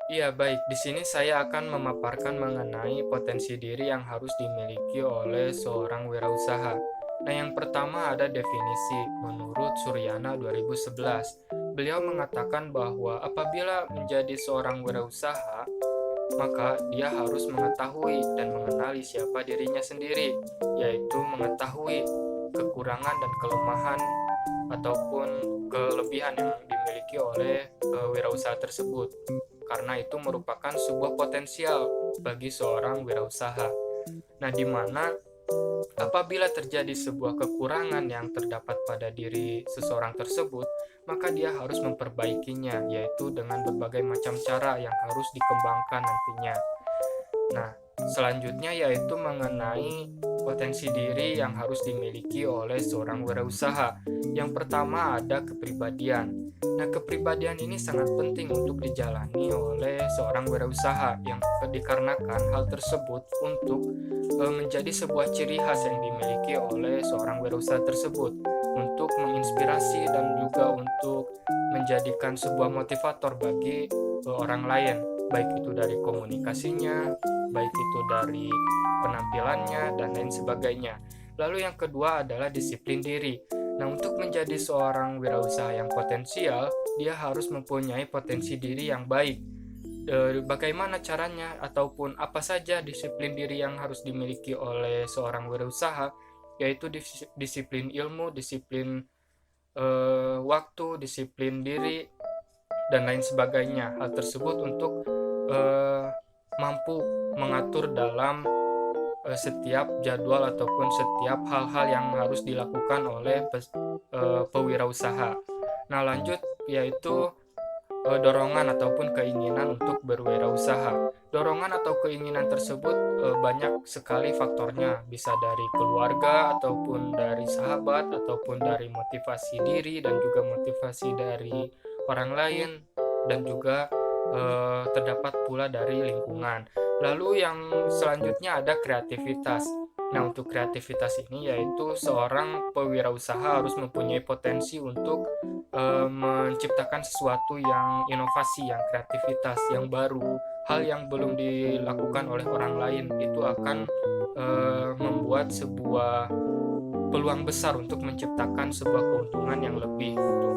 Iya, baik. Di sini saya akan memaparkan mengenai potensi diri yang harus dimiliki oleh seorang wirausaha. Nah, yang pertama ada definisi menurut Suryana 2011. Beliau mengatakan bahwa apabila menjadi seorang wirausaha, maka dia harus mengetahui dan mengenali siapa dirinya sendiri, yaitu mengetahui kekurangan dan kelemahan ataupun kelebihan yang dimiliki oleh wirausaha tersebut. Karena itu merupakan sebuah potensial bagi seorang wirausaha. Nah, di mana apabila terjadi sebuah kekurangan yang terdapat pada diri seseorang tersebut, maka dia harus memperbaikinya, yaitu dengan berbagai macam cara yang harus dikembangkan nantinya. Nah, selanjutnya yaitu mengenai potensi diri yang harus dimiliki oleh seorang wirausaha. Yang pertama ada kepribadian. Nah, kepribadian ini sangat penting untuk dijalani oleh seorang wirausaha yang dikarenakan hal tersebut untuk menjadi sebuah ciri khas yang dimiliki oleh seorang wirausaha tersebut untuk menginspirasi dan juga untuk menjadikan sebuah motivator bagi orang lain, baik itu dari komunikasinya, baik itu dari penampilannya, dan lain sebagainya. Lalu yang kedua adalah disiplin diri. Nah, untuk menjadi seorang wirausaha yang potensial, dia harus mempunyai potensi diri yang baik. Bagaimana caranya ataupun apa saja disiplin diri yang harus dimiliki oleh seorang wirausaha, yaitu disiplin ilmu, disiplin waktu, disiplin diri, dan lain sebagainya. Hal tersebut untuk eh, mampu mengatur dalam setiap jadwal ataupun setiap hal-hal yang harus dilakukan oleh pewirausaha. Nah, lanjut yaitu dorongan ataupun keinginan untuk berwirausaha. Dorongan atau keinginan tersebut banyak sekali faktornya, bisa dari keluarga ataupun dari sahabat ataupun dari motivasi diri dan juga motivasi dari orang lain dan juga terdapat pula dari lingkungan. Lalu yang selanjutnya ada kreativitas. Nah, untuk kreativitas ini yaitu seorang pewirausaha harus mempunyai potensi untuk menciptakan sesuatu yang inovasi, yang kreativitas, yang baru, hal yang belum dilakukan oleh orang lain. Itu akan membuat sebuah peluang besar untuk menciptakan sebuah keuntungan yang lebih gitu.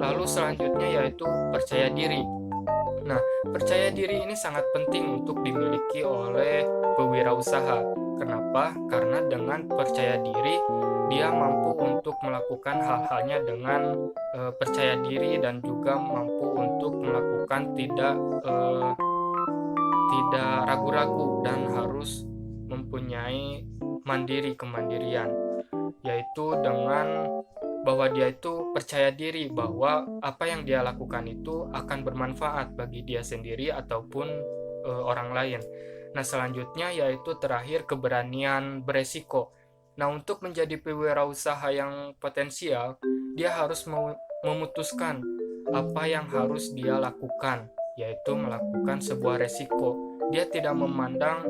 Lalu selanjutnya yaitu percaya diri. Nah, percaya diri ini sangat penting untuk dimiliki oleh pewirausaha. Kenapa? Karena dengan percaya diri, dia mampu untuk melakukan hal-halnya dengan percaya diri dan juga mampu untuk melakukan eh, tidak ragu-ragu dan harus mempunyai kemandirian, yaitu dengan bahwa dia itu percaya diri bahwa apa yang dia lakukan itu akan bermanfaat bagi dia sendiri ataupun orang lain. Nah, selanjutnya yaitu terakhir keberanian beresiko. Nah, untuk menjadi pewirausaha yang potensial, dia harus memutuskan apa yang harus dia lakukan, yaitu melakukan sebuah resiko. Dia tidak memandang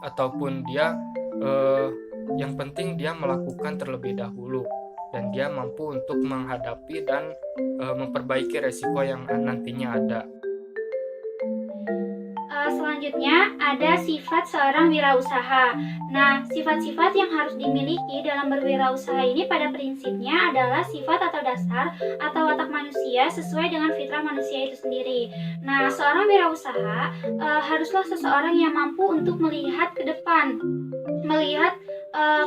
ataupun dia eh, yang penting dia melakukan terlebih dahulu dan dia mampu untuk menghadapi dan memperbaiki resiko yang nantinya ada. Selanjutnya ada sifat seorang wirausaha. Nah, sifat-sifat yang harus dimiliki dalam berwirausaha ini pada prinsipnya adalah sifat atau dasar atau watak manusia sesuai dengan fitrah manusia itu sendiri. Nah, seorang wirausaha haruslah seseorang yang mampu untuk melihat ke depan. Melihat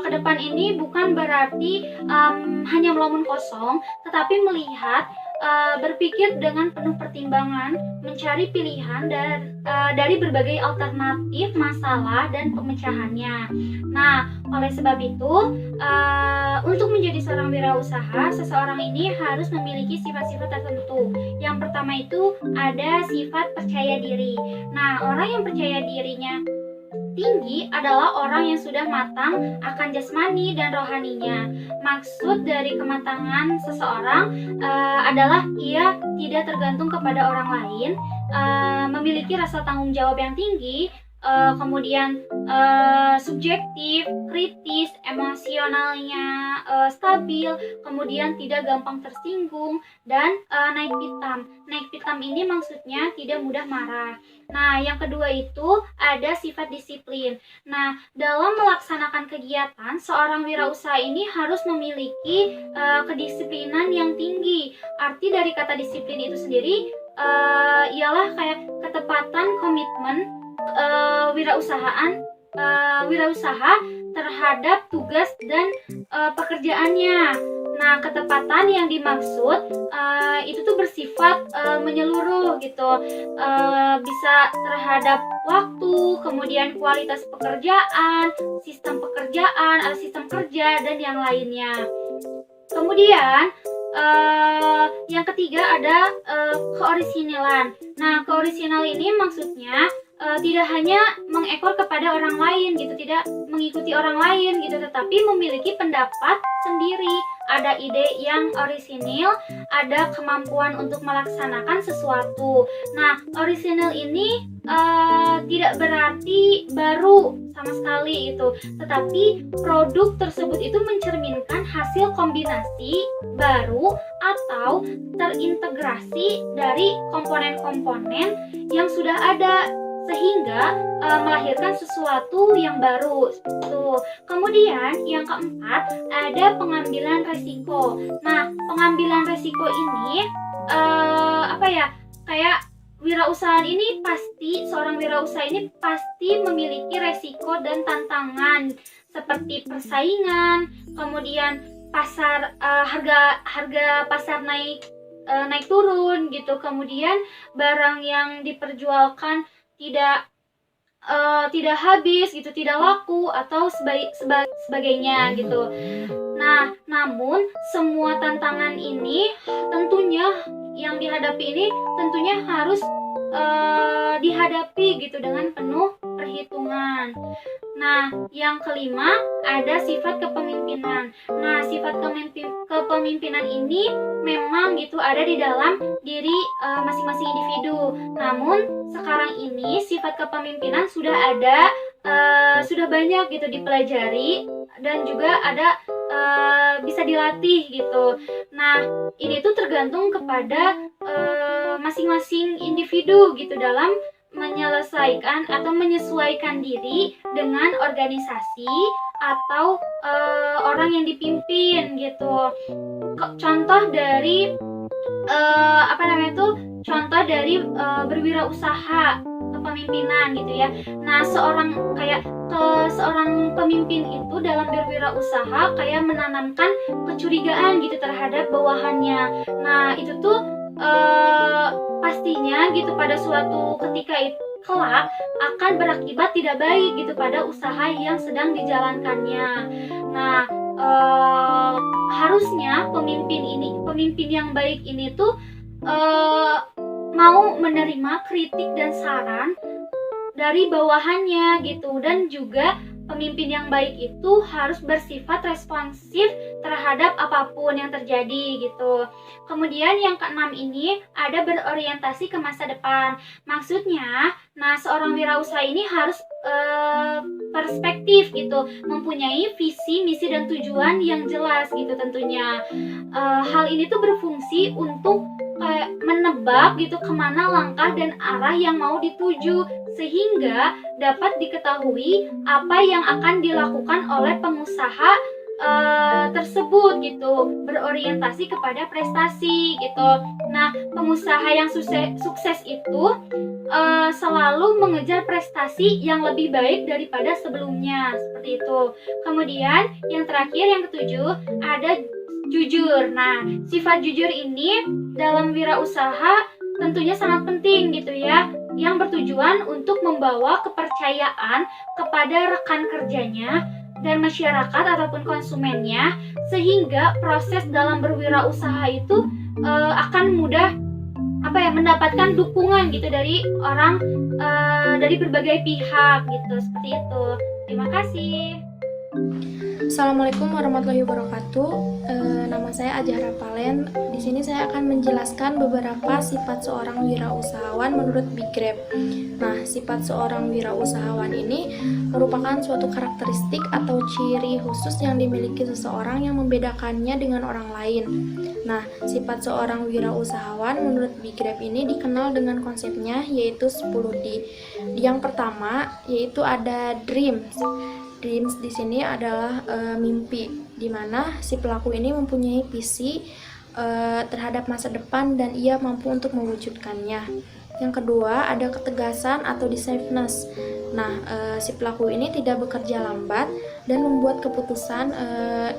ke depan ini bukan berarti hanya melamun kosong, tetapi melihat berpikir dengan penuh pertimbangan, mencari pilihan dari berbagai alternatif masalah dan pemecahannya. Nah, oleh sebab itu, untuk menjadi seorang wirausaha, seseorang ini harus memiliki sifat-sifat tertentu. Yang pertama itu ada sifat percaya diri. Nah, orang yang percaya dirinya tinggi adalah orang yang sudah matang akan jasmani dan rohaninya. Maksud dari kematangan seseorang adalah ia tidak tergantung kepada orang lain, memiliki rasa tanggung jawab yang tinggi, kemudian subjektif, kritis, emosionalnya stabil, kemudian tidak gampang tersinggung, dan naik pitam. Naik pitam ini maksudnya tidak mudah marah. Nah, yang kedua itu ada sifat disiplin. Nah, dalam melaksanakan kegiatan, seorang wirausaha ini harus memiliki kedisiplinan yang tinggi. Arti dari kata disiplin itu sendiri ialah kayak ketepatan, komitmen wirausaha terhadap tugas dan pekerjaannya. Nah, ketepatan yang dimaksud itu tuh bersifat menyeluruh gitu, bisa terhadap waktu, kemudian kualitas pekerjaan, sistem kerja, dan yang lainnya. Kemudian yang ketiga ada keorisinalan. Nah, keorisinal ini maksudnya tidak hanya mengekor kepada orang lain gitu, tidak mengikuti orang lain gitu, tetapi memiliki pendapat sendiri. Ada ide yang orisinil, ada kemampuan untuk melaksanakan sesuatu. Nah, orisinil ini tidak berarti baru sama sekali itu, tetapi produk tersebut itu mencerminkan hasil kombinasi baru atau terintegrasi dari komponen-komponen yang sudah ada, sehingga melahirkan sesuatu yang baru. Kemudian yang keempat ada pengambilan resiko. Nah, pengambilan resiko ini kayak seorang wirausaha ini pasti memiliki resiko dan tantangan seperti persaingan, kemudian harga pasar naik turun gitu, kemudian barang yang diperjualkan tidak habis gitu, tidak laku atau sebagainya gitu. Nah, namun semua tantangan ini tentunya yang dihadapi ini tentunya harus dihadapi gitu dengan penuh perhitungan. Nah, yang kelima ada sifat kepemimpinan. Nah, sifat kepemimpinan ini memang gitu ada di dalam diri masing-masing individu. Namun sekarang ini sifat kepemimpinan sudah banyak gitu dipelajari dan juga ada bisa dilatih gitu. Nah, ini tuh tergantung kepada masing-masing individu gitu dalam menyelesaikan atau menyesuaikan diri dengan organisasi atau orang yang dipimpin gitu. Contoh dari berwirausaha kepemimpinan gitu ya. Nah, seorang pemimpin itu dalam berwirausaha kayak menanamkan kecurigaan gitu terhadap bawahannya. Nah, itu tuh pastinya gitu pada suatu ketika kelak akan berakibat tidak baik gitu pada usaha yang sedang dijalankannya. Nah, harusnya pemimpin yang baik ini tuh mau menerima kritik dan saran dari bawahannya gitu, dan juga pemimpin yang baik itu harus bersifat responsif terhadap apapun yang terjadi gitu. Kemudian yang keenam ini ada berorientasi ke masa depan. Maksudnya, nah seorang wirausaha ini harus perspektif gitu, mempunyai visi, misi dan tujuan yang jelas gitu tentunya. Hal ini tuh berfungsi untuk menebak gitu kemana langkah dan arah yang mau dituju, sehingga dapat diketahui apa yang akan dilakukan oleh pengusaha tersebut gitu, berorientasi kepada prestasi gitu. Nah, pengusaha yang sukses itu selalu mengejar prestasi yang lebih baik daripada sebelumnya, seperti itu. Kemudian yang terakhir, yang ketujuh, ada jujur. Nah, sifat jujur ini dalam wirausaha tentunya sangat penting gitu ya, yang bertujuan untuk membawa kepercayaan kepada rekan kerjanya dan masyarakat ataupun konsumennya, sehingga proses dalam berwirausaha itu akan mudah mendapatkan dukungan gitu dari orang, dari berbagai pihak gitu, seperti itu. Terima kasih. Assalamualaikum warahmatullahi wabarakatuh. Nama saya Ajahra Palen. Di sini saya akan menjelaskan beberapa sifat seorang wirausahawan menurut Big Grab. Nah, sifat seorang wirausahawan ini merupakan suatu karakteristik atau ciri khusus yang dimiliki seseorang yang membedakannya dengan orang lain. Nah, sifat seorang wirausahawan menurut Big Grab ini dikenal dengan konsepnya yaitu 10D. Yang pertama yaitu ada dreams. Dreams di sini adalah mimpi, di mana si pelaku ini mempunyai visi terhadap masa depan dan ia mampu untuk mewujudkannya. Yang kedua ada ketegasan atau decisiveness. Nah, si pelaku ini tidak bekerja lambat dan membuat keputusan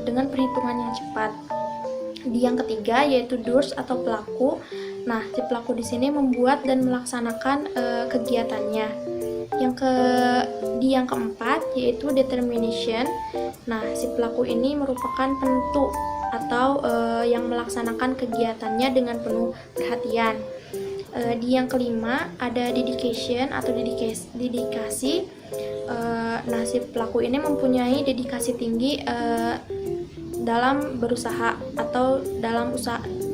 dengan perhitungan yang cepat. Di yang ketiga yaitu doers atau pelaku. Nah, si pelaku di sini membuat dan melaksanakan kegiatannya. Di yang keempat yaitu determination. Nah, si pelaku ini merupakan penentu atau yang melaksanakan kegiatannya dengan penuh perhatian. Di yang kelima ada dedication atau dedikasi. Nah, si pelaku ini mempunyai dedikasi tinggi dalam berusaha atau dalam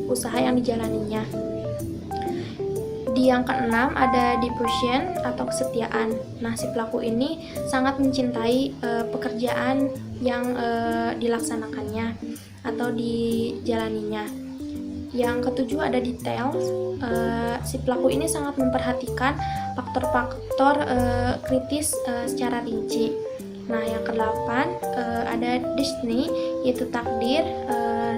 usaha yang dijalaninya. Di yang keenam ada devotion atau kesetiaan. Nah, si pelaku ini sangat mencintai pekerjaan yang dilaksanakannya atau dijalaninya. Yang ketujuh ada details. Si pelaku ini sangat memperhatikan faktor-faktor kritis secara rinci. Nah, yang kedelapan ada destiny yaitu takdir.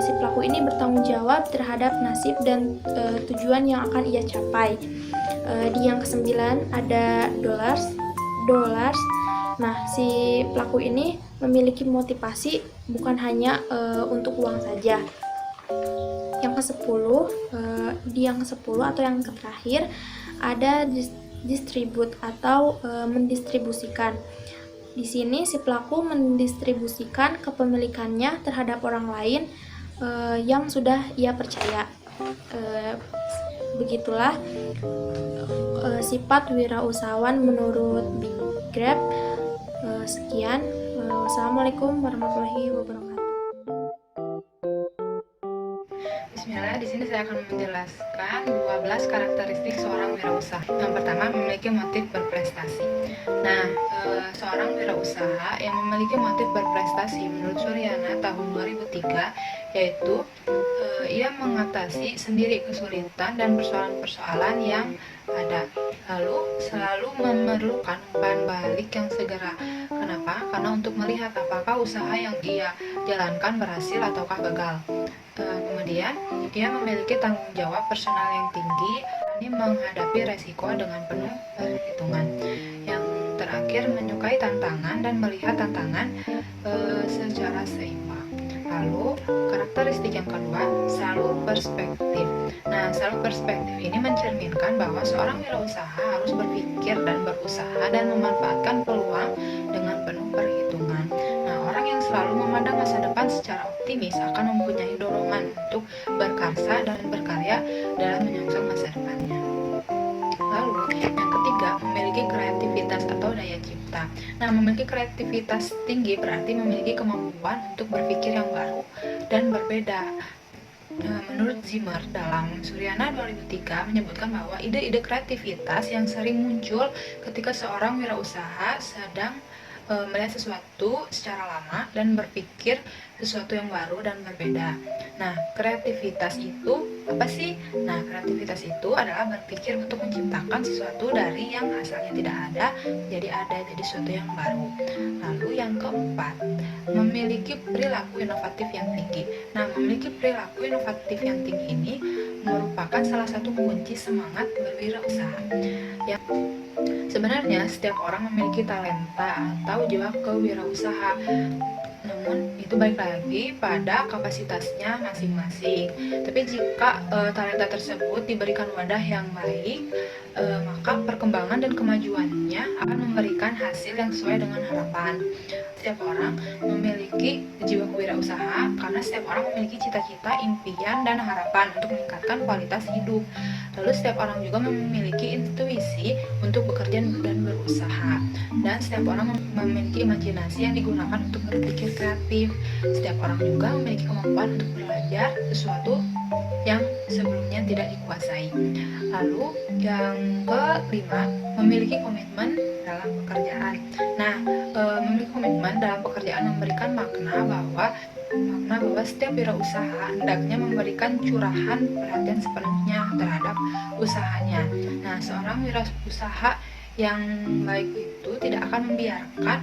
Si pelaku ini bertanggung jawab terhadap nasib dan tujuan yang akan ia capai. Di yang kesembilan ada dollars. Nah, si pelaku ini memiliki motivasi bukan hanya untuk uang saja. Yang ke-10, di yang ke-10 atau yang terakhir ada distribute atau mendistribusikan. Di sini si pelaku mendistribusikan kepemilikannya terhadap orang lain yang sudah ia percaya. Begitulah sifat wirausahawan menurut Big Grab. Sekian. Wassalamualaikum warahmatullahi wabarakatuh. Bismillah, di sini saya akan menjelaskan 12 karakteristik seorang wirausaha. Yang pertama, memiliki motif berprestasi. Nah, seorang wirausaha yang memiliki motif berprestasi menurut Suryana tahun 2003 yaitu ia mengatasi sendiri kesulitan dan persoalan-persoalan yang ada, lalu selalu memerlukan umpan balik yang segera. Kenapa? Karena untuk melihat apakah usaha yang ia jalankan berhasil ataukah gagal. Kemudian, ia memiliki tanggung jawab personal yang tinggi, berani menghadapi resiko dengan penuh perhitungan. Yang terakhir, menyukai tantangan dan melihat tantangan secara seimbang. Lalu, karakteristik yang kedua, selalu perspektif. Nah, selalu perspektif ini mencerminkan bahwa seorang wirausaha harus berpikir dan berusaha dan memanfaatkan peluang dengan penuh perhitungan. Nah, orang yang selalu memandang masa depan secara optimis akan mempunyai dorongan untuk berkarya dan berkarya dalam menyongsong masa depannya. Lalu, yang ketiga, memiliki kreativitas atau daya cipta. Nah, memiliki kreativitas tinggi berarti memiliki kemampuan untuk berpikir yang baru dan berbeda. Menurut Zimmer dalam Suryana 2003 menyebutkan bahwa ide-ide kreativitas yang sering muncul ketika seorang wirausaha sedang melihat sesuatu secara lama dan berpikir sesuatu yang baru dan berbeda. Nah, kreativitas itu apa sih? Nah, kreativitas itu adalah berpikir untuk menciptakan sesuatu dari yang asalnya tidak ada jadi sesuatu yang baru. Lalu yang keempat, memiliki perilaku inovatif yang tinggi. Nah, memiliki perilaku inovatif yang tinggi ini merupakan salah satu kunci semangat berwirausaha. Sebenarnya setiap orang memiliki talenta atau jiwa kewirausaha, namun itu balik lagi pada kapasitasnya masing-masing. Tapi jika talenta tersebut diberikan wadah yang baik, maka perkembangan dan kemajuannya akan memberikan hasil yang sesuai dengan harapan. Setiap orang memiliki jiwa kewirausaha karena setiap orang memiliki cita-cita, impian, dan harapan untuk meningkatkan kualitas hidup. Lalu setiap orang juga memiliki intuisi untuk bekerja dan berusaha. Dan setiap orang memiliki imajinasi yang digunakan untuk berpikir kreatif. Setiap orang juga memiliki kemampuan untuk belajar sesuatu yang sebelumnya tidak dikuasai. Lalu yang kelima, memiliki komitmen dalam pekerjaan. Nah, memiliki komitmen dalam pekerjaan memberikan makna bahwa setiap wirausaha hendaknya memberikan curahan perhatian sepenuhnya terhadap usahanya. Nah, seorang wirausaha yang baik itu tidak akan membiarkan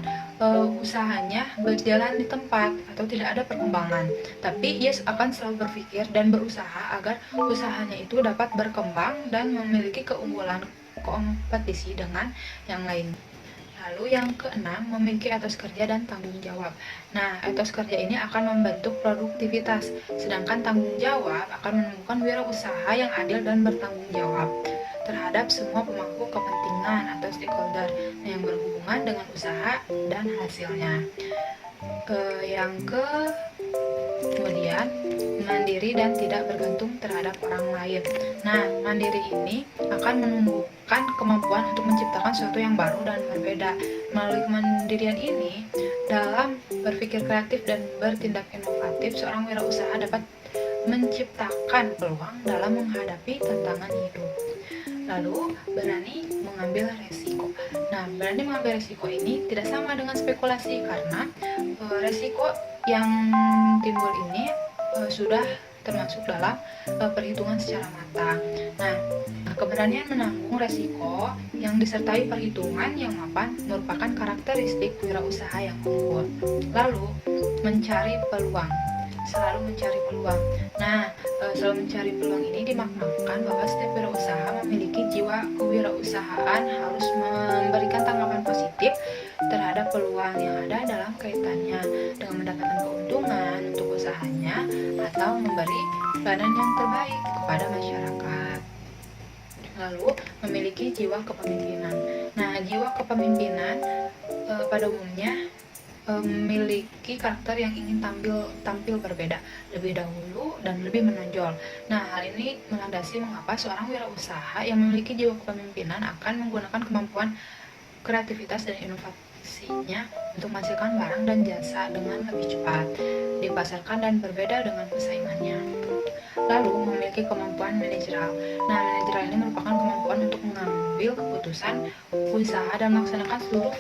usahanya berjalan di tempat atau tidak ada perkembangan, tapi ia akan selalu berpikir dan berusaha agar usahanya itu dapat berkembang dan memiliki keunggulan kompetisi dengan yang lain. Lalu yang keenam, memiliki etos kerja dan tanggung jawab. Nah, etos kerja ini akan membentuk produktivitas, sedangkan tanggung jawab akan menemukan wirausaha yang adil dan bertanggung jawab terhadap semua pemangku kepentingan atau stakeholder yang berhubungan dengan usaha dan hasilnya. Kemudian mandiri dan tidak bergantung terhadap orang lain. Nah, mandiri ini akan menumbuhkan kemampuan untuk menciptakan sesuatu yang baru dan berbeda. Melalui kemandirian ini, dalam berpikir kreatif dan bertindak inovatif, seorang wirausaha dapat menciptakan peluang dalam menghadapi tantangan hidup. Lalu, berani mengambil resiko. Nah, berani mengambil resiko ini tidak sama dengan spekulasi karena resiko yang timbul ini sudah termasuk dalam perhitungan secara matang. Nah, keberanian menanggung resiko yang disertai perhitungan yang mapan merupakan karakteristik wirausaha yang unggul. Lalu, mencari peluang. Selalu mencari peluang. Nah, selalu mencari peluang ini dimaknakan bahwa setiap wirausaha memiliki jiwa kewirausahaan, harus memberikan tanggapan positif terhadap peluang yang ada dalam kaitannya dengan mendatangkan keuntungan untuk usahanya atau memberi pelayanan yang terbaik kepada masyarakat. Lalu, memiliki jiwa kepemimpinan. Nah, jiwa kepemimpinan pada umumnya memiliki karakter yang ingin tampil berbeda lebih dahulu dan lebih menonjol. Nah, hal ini melandasi mengapa seorang wirausaha yang memiliki jiwa kepemimpinan akan menggunakan kemampuan kreativitas dan inovasinya untuk menghasilkan barang dan jasa dengan lebih cepat, dipasarkan dan berbeda dengan pesaingannya. Lalu, memiliki kemampuan manajerial. Nah, manajerial ini merupakan kemampuan untuk mengambil keputusan usaha dan melaksanakan seluruh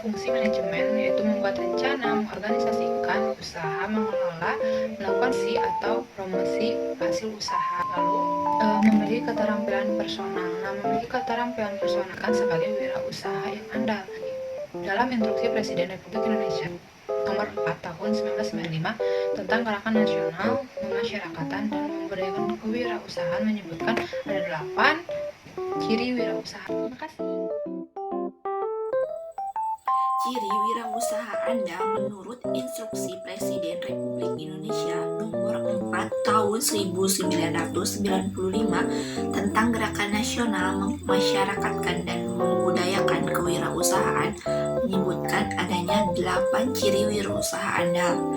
fungsi manajemen, yaitu membuat rencana, mengorganisasikan usaha, mengelola, melakukan atau promosi hasil usaha. Lalu, memiliki keterampilan personal. Nah, memiliki keterampilan personal kan sebagai wirausaha yang andal. Dalam instruksi Presiden Republik Indonesia nomor 4 tahun 1995 tentang Gerakan Nasional Pemasyarakatan dan Memberdayakan Kewirausahaan menyebutkan ada 8 ciri wirausaha. Terima kasih. Ciri wirausaha Anda menurut Instruksi Presiden Republik Indonesia Nomor 4 Tahun 1995 tentang Gerakan Nasional Memasyarakatkan dan Membudayakan Kewirausahaan menyebutkan adanya 8 ciri wirausaha andal,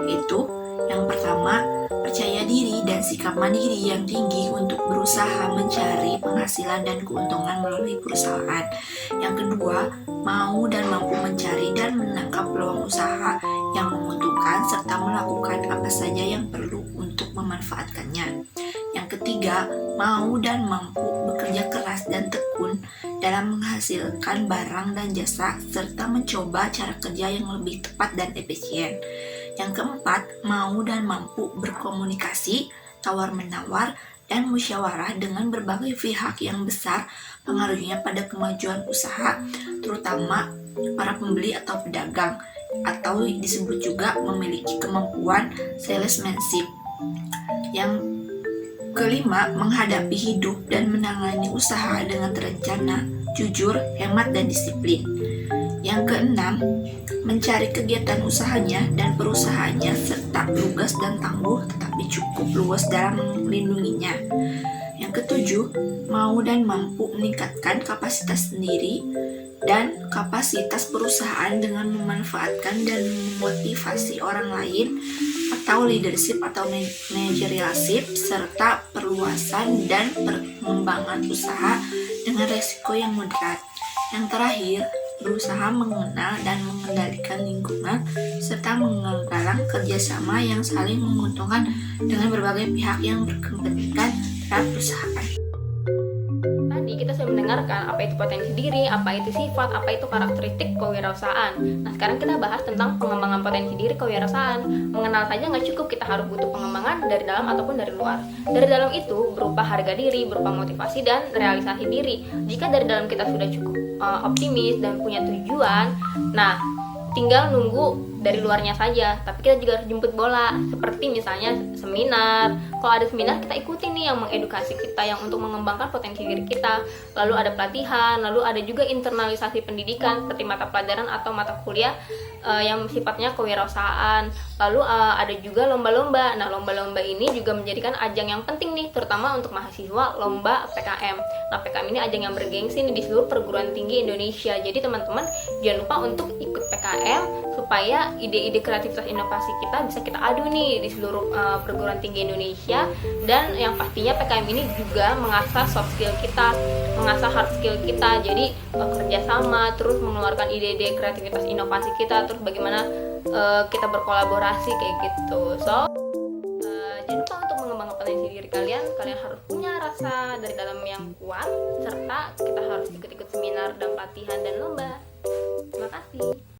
yaitu yang pertama, percaya diri dan sikap mandiri yang tinggi untuk berusaha mencari penghasilan dan keuntungan melalui perusahaan. Yang kedua, mau dan mampu mencari dan menangkap peluang usaha yang menguntungkan serta melakukan apa saja yang perlu untuk memanfaatkannya. Yang ketiga, mau dan mampu bekerja keras dan tekun dalam menghasilkan barang dan jasa serta mencoba cara kerja yang lebih tepat dan efisien. Yang keempat, mau dan mampu berkomunikasi, tawar-menawar, dan musyawarah dengan berbagai pihak yang besar pengaruhnya pada kemajuan usaha, terutama para pembeli atau pedagang, atau disebut juga memiliki kemampuan salesmanship. Yang kelima, menghadapi hidup dan menangani usaha dengan terencana, jujur, hemat, dan disiplin. Yang keenam, mencari kegiatan usahanya dan perusahaannya serta lugas dan tangguh tetapi cukup luas dalam melindunginya. Yang ketujuh, mau dan mampu meningkatkan kapasitas sendiri dan kapasitas perusahaan dengan memanfaatkan dan memotivasi orang lain atau leadership atau managerialship serta perluasan dan pengembangan usaha dengan resiko yang moderat. Yang terakhir, berusaha mengenal dan mengendalikan lingkungan serta menggalang kerjasama yang saling menguntungkan dengan berbagai pihak yang berkepentingan terhadap perusahaan. Tadi kita sudah mendengarkan apa itu potensi diri, apa itu sifat, apa itu karakteristik kewirausahaan. Nah, sekarang kita bahas tentang pengembangan potensi diri kewirausahaan. Mengenal saja nggak cukup, kita harus butuh pengembangan dari dalam ataupun dari luar. Dari dalam itu berupa harga diri, berupa motivasi dan realisasi diri. Jika dari dalam kita sudah cukup optimis dan punya tujuan, nah tinggal nunggu dari luarnya saja, tapi kita juga harus jemput bola. Seperti misalnya seminar, kalau ada seminar kita ikuti nih yang mengedukasi kita, yang untuk mengembangkan potensi diri kita. Lalu ada pelatihan, lalu ada juga internalisasi pendidikan seperti mata pelajaran atau mata kuliah yang sifatnya kewirausahaan. Lalu ada juga lomba-lomba. Nah, lomba-lomba ini juga menjadikan ajang yang penting nih, terutama untuk mahasiswa, lomba PKM. Nah, PKM ini ajang yang bergengsi nih di seluruh perguruan tinggi Indonesia. Jadi teman-teman jangan lupa untuk ikut PKM supaya ide-ide kreativitas inovasi kita bisa kita adu nih di seluruh perguruan tinggi Indonesia. Dan yang pastinya PKM ini juga mengasah soft skill kita, mengasah hard skill kita. Jadi kerjasama, terus mengeluarkan ide-ide kreativitas inovasi kita, terus bagaimana kita berkolaborasi kayak gitu. So jangan lupa untuk mengembangkan potensi diri kalian harus punya rasa dari dalam yang kuat, serta kita harus ikut-ikut seminar dan pelatihan dan lomba. Terima kasih.